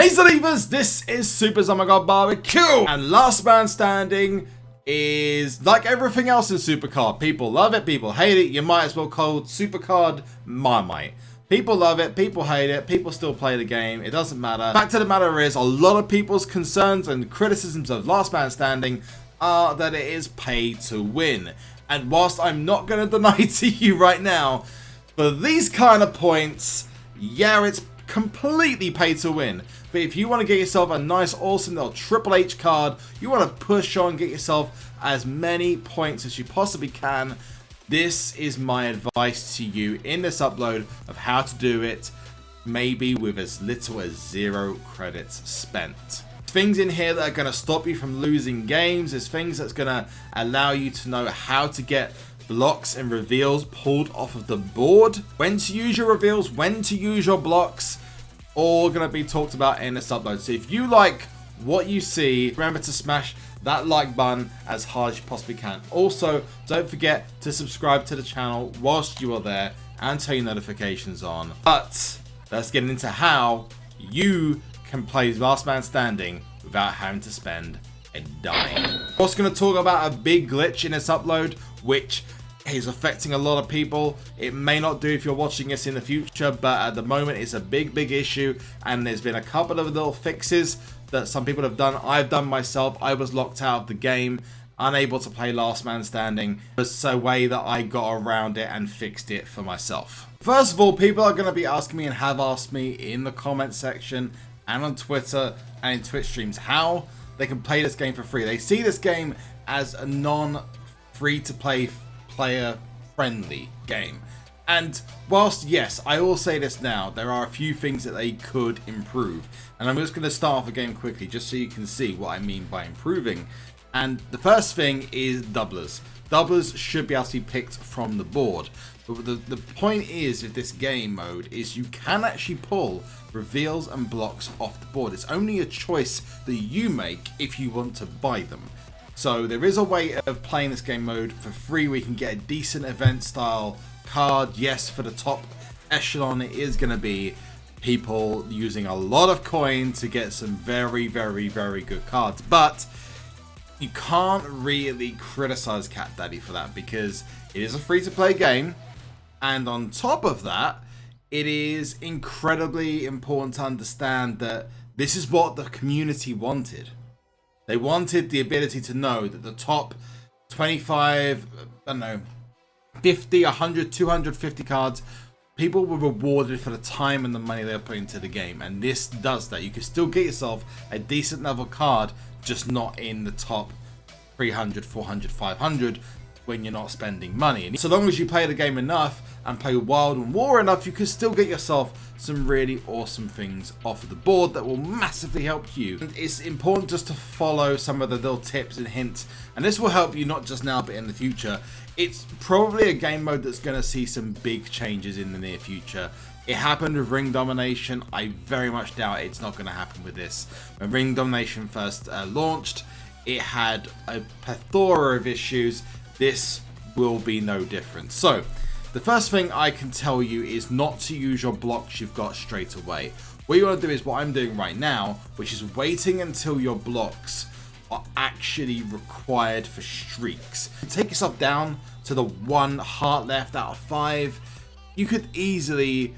Hey Zalivers, this is SuperZOMGBBQ, and Last Man Standing is like everything else in SuperCard. People love it, people hate it. You might as well call SuperCard Marmite. People love it, people hate it, people still play the game, it doesn't matter. Fact of the matter is, a lot of people's concerns and criticisms of Last Man Standing are that it is pay to win. And whilst I'm not going to deny to you right now, for these kind of points, yeah, it's completely pay to win. But if you want to get yourself a nice awesome little Triple H card, you want to push on, get yourself as many points as you possibly can, this is my advice to you in this upload of how to do it, maybe with as little as 0 credits spent. Things in here that are going to stop you from losing games. There's things that's going to allow you to know how to get blocks and reveals pulled off of the board, when to use your reveals, when to use your blocks, all going to be talked about in this upload. So if you like what you see, remember to smash that like button as hard as you possibly can. Also, don't forget to subscribe to the channel whilst you are there and turn your notifications on. But let's get into how you can play Last Man Standing without having to spend a dime. I'm also going to talk about a big glitch in this upload, which is affecting a lot of people. It may not do if you're watching this in the future, but at the moment it's a big issue, and there's been a couple of little fixes that some people have done. I've done myself. I was locked out of the game, unable to play Last Man Standing. It was a way that I got around it and fixed it for myself. First of all, people are going to be asking me and have asked me in the comment section and on Twitter and in Twitch streams how they can play this game for free. They see this game as a non-free-to-play player-friendly game. And whilst, yes, I will say this now, there are a few things that they could improve. And I'm just going to start off the game quickly just so you can see what I mean by improving. And the first thing is doublers. Doublers should be able to be picked from the board. But the point is with this game mode is you can actually pull reveals and blocks off the board. It's only a choice that you make if you want to buy them. So there is a way of playing this game mode for free where you can get a decent event style card. Yes, for the top echelon it is going to be people using a lot of coin to get some very good cards. But you can't really criticize Cat Daddy for that because it is a free-to-play game, and on top of that, it is incredibly important to understand that this is what the community wanted. They wanted the ability to know that the top 25, I don't know, 50, 100, 250 cards, people were rewarded for the time and the money they put into the game, and this does that. You can still get yourself a decent level card, just not in the top 300, 400, 500 when you're not spending money. And so long as you play the game enough and play Wild and War enough, you can still get yourself some really awesome things off of the board that will massively help you. And it's important just to follow some of the little tips and hints, and this will help you not just now but in the future. It's probably a game mode that's going to see some big changes in the near future. It happened with Ring Domination. I very much doubt it's not going to happen with this. When Ring Domination first launched, it had a plethora of issues. This will be no different. So the first thing I can tell you is not to use your blocks you've got straight away. What you want to do is what I'm doing right now, which is waiting until your blocks are actually required for streaks. Take yourself down to the 1 heart left out of 5. You could easily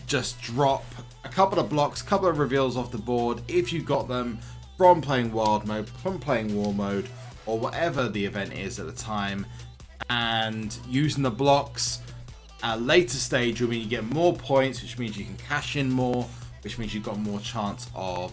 just drop a couple of blocks, couple of reveals off the board if you got them from playing Wild mode, from playing War mode, or whatever the event is at the time, and using the blocks at a later stage will mean you get more points, which means you can cash in more, which means you've got more chance of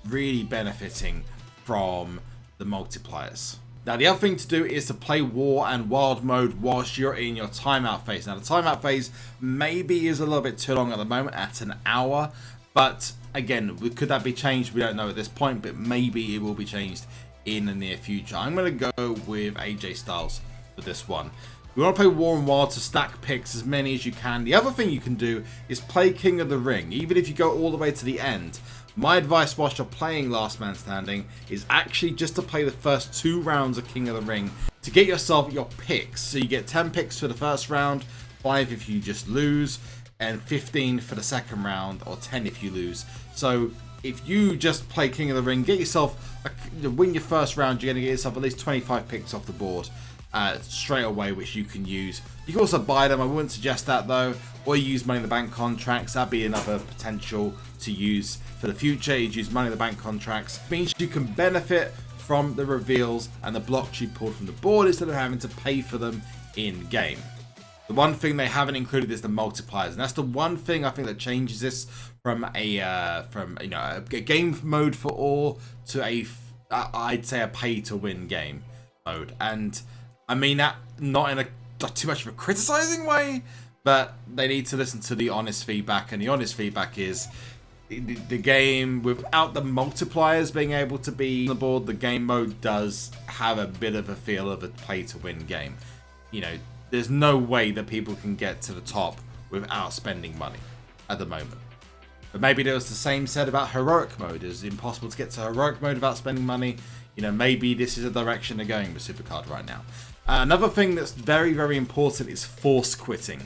really benefiting from the multipliers. Now the other thing to do is to play War and Wild mode whilst you're in your timeout phase. Now the timeout phase maybe is a little bit too long at the moment at an hour, but again, could that be changed? We don't know at this point, but maybe it will be changed in the near future. I'm going to go with AJ Styles for this one. You want to play War and Wild to stack picks as many as you can. The other thing you can do is play King of the Ring. Even if you go all the way to the end, my advice whilst you're playing Last Man Standing is actually just to play the first 2 rounds of King of the Ring to get yourself your picks. So you get 10 picks for the first round, 5 if you just lose, and 15 for the second round, or 10 if you lose. So if you just play King of the Ring, get yourself, win your first round, you're going to get yourself at least 25 picks off the board straight away, which you can use. You can also buy them, I wouldn't suggest that though, or you use Money in the Bank contracts. That'd be another potential to use for the future. You'd use Money in the Bank contracts. It means you can benefit from the reveals and the blocks you pulled from the board instead of having to pay for them in game. The one thing they haven't included is the multipliers, and that's the one thing I think that changes this from a game mode for all to I'd say a pay to win game mode. And I mean that not in a not too much of a criticizing way, but they need to listen to the honest feedback, and the honest feedback is the game without the multipliers being able to be on the board, the game mode does have a bit of a feel of a play to win game. You know, there's no way that people can get to the top without spending money at the moment. But maybe there was the same said about heroic mode. It's impossible to get to heroic mode without spending money. You know, maybe this is a direction they're going with SuperCard right now. Another thing that's very, very important is force quitting.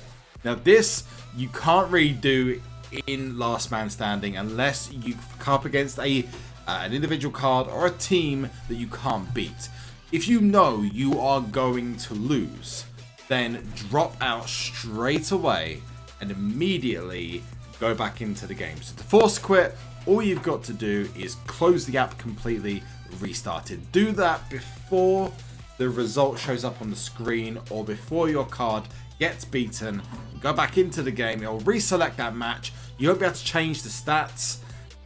Now this, you can't really do in Last Man Standing unless you come up against an individual card or a team that you can't beat. If you know you are going to lose, then drop out straight away and immediately go back into the game. So to force quit, all you've got to do is close the app completely, restart it. Do that before the result shows up on the screen or before your card gets beaten. Go back into the game, it'll reselect that match. You won't be able to change the stats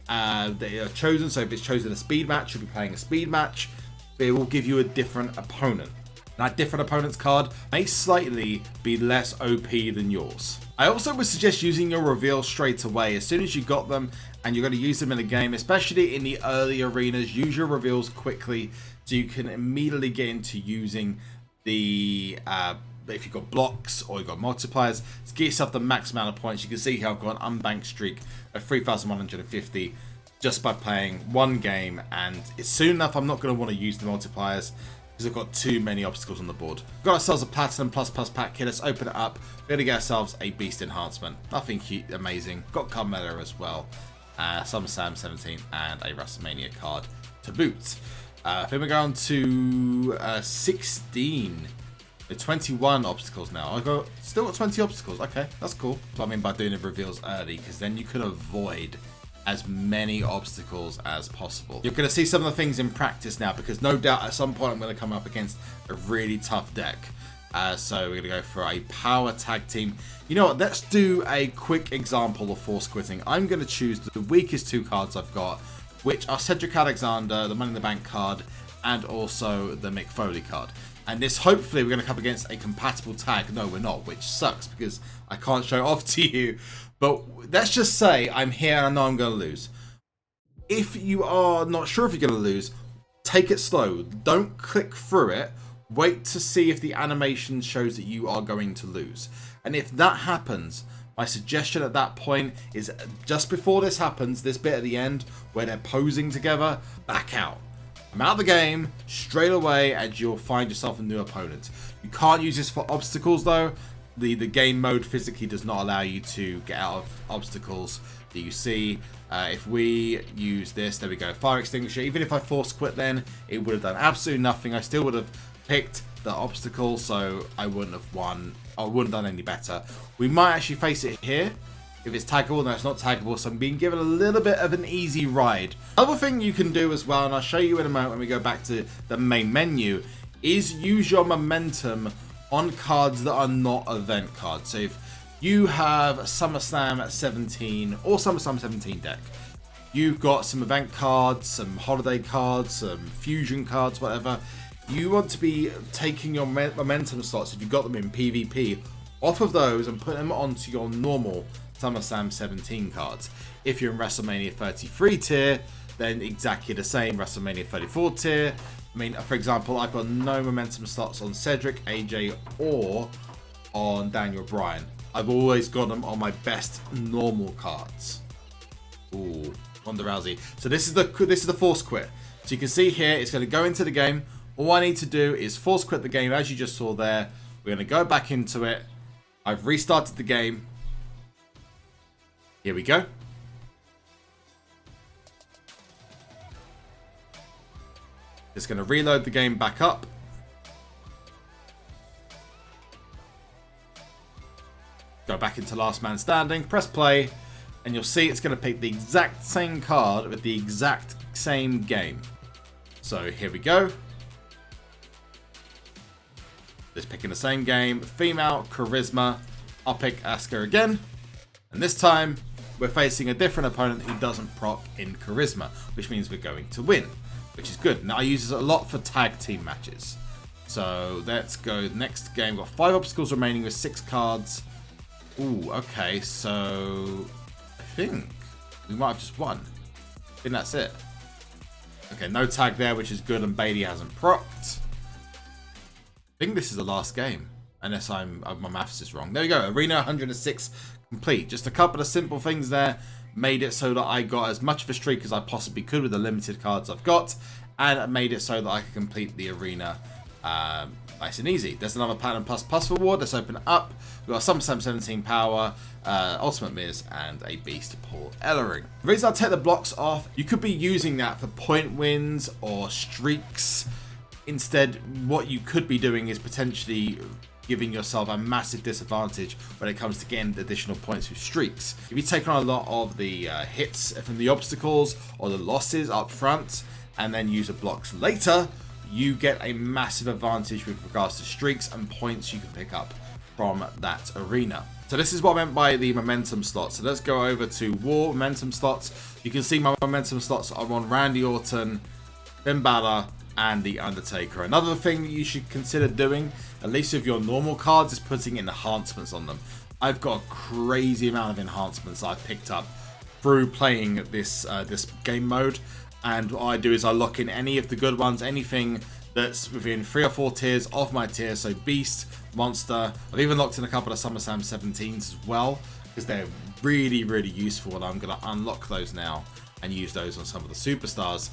that are chosen. So if it's chosen a speed match, you'll be playing a speed match. It will give you a different opponent. That different opponent's card may slightly be less OP than yours. I also would suggest using your reveals straight away. As soon as you got them and you're going to use them in a game, especially in the early arenas, use your reveals quickly so you can immediately get into using the if you've got blocks or you've got multipliers to get yourself the max amount of points. You can see here I've got an unbanked streak of 3,150 just by playing one game, and it's soon enough I'm not going to want to use the multipliers because I've got too many obstacles on the board. We've got ourselves a Platinum Plus pack here. Let's open it up. We're going to get ourselves a Beast Enhancement. Nothing cute, amazing. Got Carmella as well. SummerSlam 17 and a WrestleMania card to boot. Then we go on to 16. 21 obstacles now. I've still got 20 obstacles. Okay, that's cool. So I mean by doing the reveals early, because then you can avoid as many obstacles as possible. You're going to see some of the things in practice now, because no doubt at some point I'm going to come up against a really tough deck. So we're going to go for a power tag team. You know what? Let's do a quick example of force quitting. I'm going to choose the weakest two cards I've got, which are Cedric Alexander, the Money in the Bank card, and also the Mick Foley card. And this, hopefully, we're going to come against a compatible tag. No, we're not, which sucks because I can't show it off to you. But let's just say I'm here and I know I'm going to lose. If you are not sure if you're going to lose, take it slow. Don't click through it. Wait to see if the animation shows that you are going to lose. And if that happens, my suggestion at that point is just before this happens, this bit at the end where they're posing together, back out. I'm out of the game straight away and you'll find yourself a new opponent. You can't use this for obstacles though. The game mode physically does not allow you to get out of obstacles that you see. If we use this, there we go, fire extinguisher. Even if I force quit then, it would have done absolutely nothing. I still would have picked the obstacle, so I wouldn't have won. I wouldn't have done any better. We might actually face it here. If it's taggable, no, it's not taggable, so I'm being given a little bit of an easy ride. Another thing you can do as well, and I'll show you in a moment when we go back to the main menu, is use your momentum on cards that are not event cards. So if you have SummerSlam 17 or SummerSlam 17 deck, you've got some event cards, some holiday cards, some fusion cards, whatever, you want to be taking your momentum slots, if you've got them in PvP, off of those and put them onto your normal SummerSlam 17 cards. If you're in WrestleMania 33 tier, then exactly the same. WrestleMania 34 tier, I mean, for example, I've got no momentum slots on Cedric, AJ, or on Daniel Bryan. I've always got them on my best normal cards. Ooh, Ronda Rousey. So this is the force quit. So you can see here, it's going to go into the game. All I need to do is force quit the game, as you just saw there. We're going to go back into it. I've restarted the game. Here we go. Just going to reload the game back up. Go back into Last Man Standing, press play, and you'll see it's going to pick the exact same card with the exact same game. So here we go. Just picking the same game, female, charisma. I'll pick Asuka again. And this time, we're facing a different opponent who doesn't proc in charisma, which means we're going to win, which is good. Now I use this a lot for tag team matches. So let's go next game. We've got 5 obstacles remaining with 6 cards. Ooh, okay, so I think we might have just won. I think that's it. Okay, no tag there, which is good, and Bailey hasn't procced. I think this is the last game, unless my maths is wrong. There we go, Arena 106 complete. Just a couple of simple things there made it so that I got as much of a streak as I possibly could with the limited cards I've got, and made it so that I could complete the arena nice and easy. There's another Platinum Plus reward. Let's open it up. We've got SummerSlam 17 power, Ultimate Miz, and a Beast Paul Ellering. The reason I take the blocks off, you could be using that for point wins or streaks. Instead, what you could be doing is potentially giving yourself a massive disadvantage when it comes to getting additional points with streaks. If you take on a lot of the hits from the obstacles or the losses up front and then use the blocks later, you get a massive advantage with regards to streaks and points you can pick up from that arena. So this is what I meant by the momentum slots. So let's go over to War momentum slots. You can see my momentum slots are on Randy Orton, Finn Balor, and The Undertaker. Another thing that you should consider doing, at least with your normal cards, is putting enhancements on them. I've got a crazy amount of enhancements I've picked up through playing this game mode. And what I do is I lock in any of the good ones, anything that's within 3 or 4 tiers of my tier. So Beast, Monster. I've even locked in a couple of SummerSlam 17s as well, because they're really, really useful. And I'm going to unlock those now and use those on some of the superstars.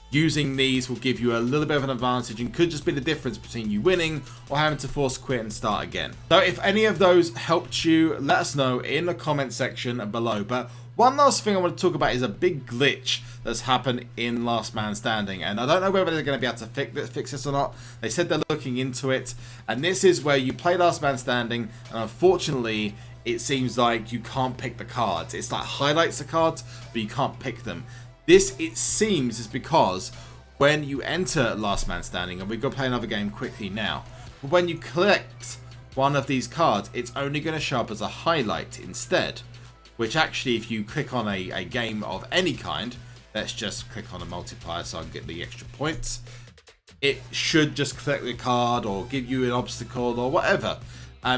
Using these will give you a little bit of an advantage and could just be the difference between you winning or having to force quit and start again. So if any of those helped you, let us know in the comment section below. But one last thing I want to talk about is a big glitch that's happened in Last Man Standing, and I don't know whether they're going to be able to fix this or not. They said they're looking into it, and this is where you play Last Man Standing, and unfortunately it seems like you can't pick the cards. It's like highlights the cards, but you can't pick them. This, it seems, is because when you enter Last Man Standing, and we're going to play another game quickly now, but when you collect one of these cards, it's only going to show up as a highlight instead. Which actually, if you click on a game of any kind, let's just click on a multiplier so I can get the extra points, it should just collect the card or give you an obstacle or whatever.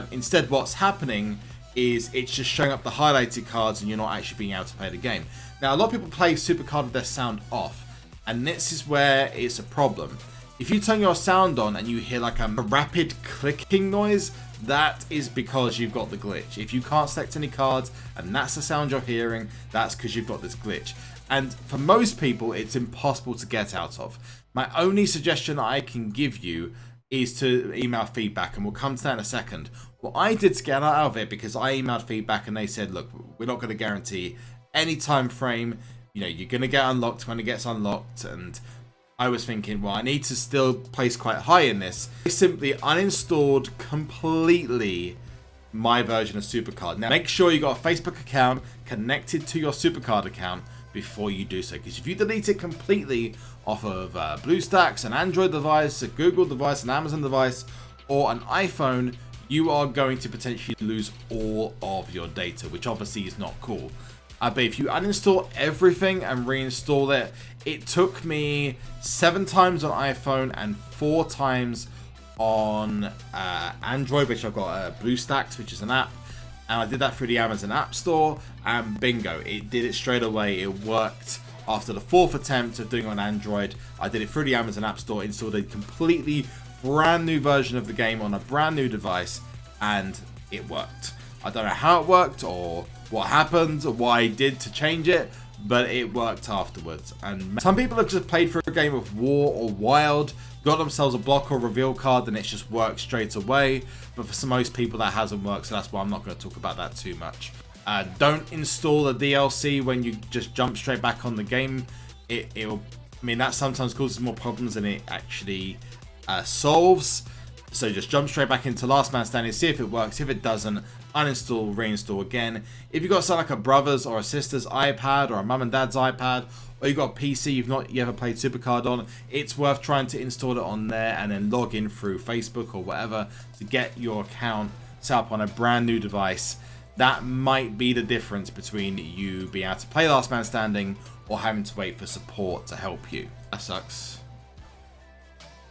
Instead, what's happening is it's just showing up the highlighted cards and you're not actually being able to play the game. Now, a lot of people play SuperCard with their sound off, and this is where it's a problem. If you turn your sound on and you hear like a rapid clicking noise, that is because you've got the glitch. If you can't select any cards and that's the sound you're hearing, that's because you've got this glitch. And for most people, it's impossible to get out of. My only suggestion I can give you is to email feedback, and we'll come to that in a second. What I did to get out of it, because I emailed feedback and they said, look, we're not going to guarantee any time frame. You know, you're going to get unlocked when it gets unlocked. And I was thinking, well, I need to still place quite high in this. I simply uninstalled completely my version of SuperCard. Now, make sure you got a Facebook account connected to your SuperCard account before you do so, because if you delete it completely off of BlueStacks, an Android device, a Google device, an Amazon device, or an iPhone, you are going to potentially lose all of your data, which obviously is not cool. But if you uninstall everything and reinstall it, it took me 7 times on iPhone and 4 times on Android, which I've got BlueStacks, which is an app. And I did that through the Amazon App Store, and bingo, it did it straight away. It worked. After the 4th attempt of doing it on Android, I did it through the Amazon App Store, installed a completely brand new version of the game on a brand new device, and it worked. I don't know how it worked or what happened or what I did to change it, but it worked afterwards. And some people have just played through a game of War or Wild, got themselves a block or reveal card, and it's just worked straight away. But for most people that hasn't worked, so that's why I'm not going to talk about that too much. Don't install a DLC when you just jump straight back on the game. It'll I mean, that sometimes causes more problems than it actually solves. So just jump straight back into Last Man Standing, see if it works. If it doesn't, uninstall, reinstall again. If you've got something like a brother's or a sister's iPad or a mum and dad's iPad, or you've got a PC you've not ever played SuperCard on, it's worth trying to install it on there and then log in through Facebook or whatever to get your account set up on a brand new device. That might be the difference between you being able to play Last Man Standing or having to wait for support to help you. That sucks.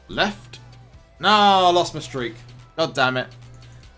Left. No, I lost my streak. God damn it.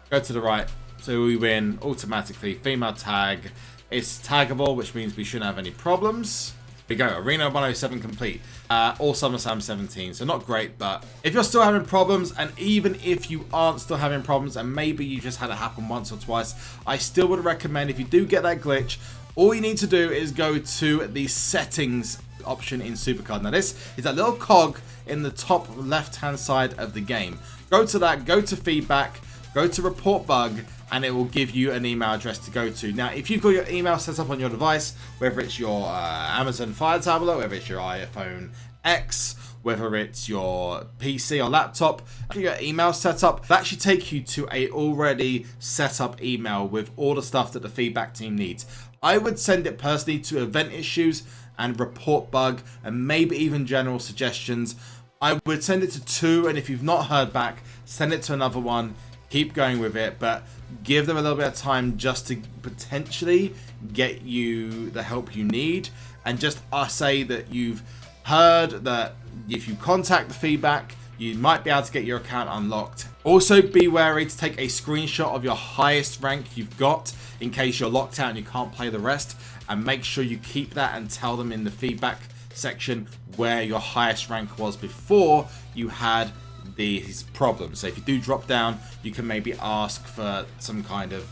Go to the right. So we win automatically. Female tag. It's taggable, which means we shouldn't have any problems. Here we go. Arena 107 complete. All SummerSlam 17. So not great, but if you're still having problems, and even if you aren't still having problems, and maybe you just had it happen once or twice, I still would recommend, if you do get that glitch, all you need to do is go to the settings option in SuperCard. Now this is that little cog in the top left hand side of the game. Go to that, go to feedback, go to report bug, and it will give you an email address to go to. Now if you've got your email set up on your device, whether it's your Amazon Fire tablet, whether it's your iPhone X, whether it's your PC or laptop, your email set up, that should take you to a already set up email with all the stuff that the feedback team needs. I would send it personally to event issues and report bug, and maybe even general suggestions. I would send it to 2, and if you've not heard back, send it to another one. Keep going with it, but give them a little bit of time just to potentially get you the help you need. And just say that you've heard that if you contact the feedback, you might be able to get your account unlocked. Also be wary to take a screenshot of your highest rank you've got in case you're locked out and you can't play the rest, and make sure you keep that and tell them in the feedback section where your highest rank was before you had these problems. So if you do drop down, you can maybe ask for some kind of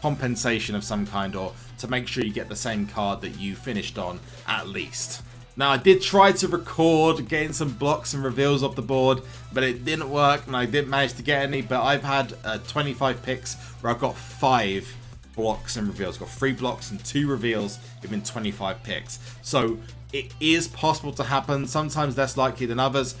compensation of some kind, or to make sure you get the same card that you finished on at least. Now I did try to record getting some blocks and reveals off the board, but it didn't work and I didn't manage to get any. But I've had 25 picks where I've got 5 blocks and reveals. Got 3 blocks and 2 reveals within 25 picks. So it is possible to happen, sometimes less likely than others.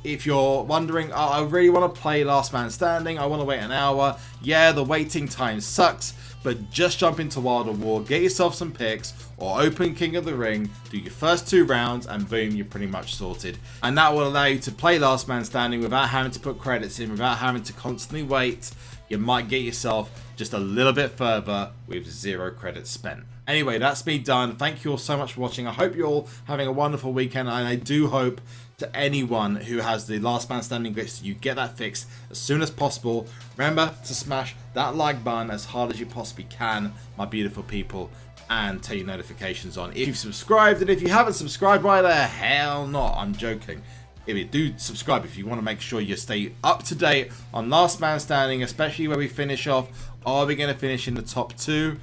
If you're wondering, oh, I really want to play Last Man Standing, I want to wait an hour, yeah, the waiting time sucks, but just jump into World of War, get yourself some picks, or open King of the Ring, do your first 2 rounds, and boom, you're pretty much sorted. And that will allow you to play Last Man Standing without having to put credits in, without having to constantly wait. You might get yourself just a little bit further with 0 credits spent. Anyway, that's me done. Thank you all so much for watching. I hope you're all having a wonderful weekend, and I do hope to anyone who has the Last Man Standing glitch that you get that fixed as soon as possible. Remember to smash that like button as hard as you possibly can, my beautiful people, and turn your notifications on if you've subscribed. And if you haven't subscribed, why the hell not? I'm joking. If you do subscribe, if you want to make sure you stay up to date on Last Man Standing, especially where we finish off. Are we going to finish in the top 2?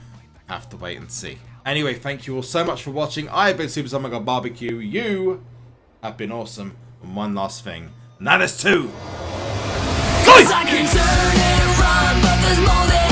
Have to wait and see. Anyway, thank you all so much for watching. I've been SuperZombGBBQ. You have been awesome. And one last thing, and that is 2. I can turn and run, but there's more than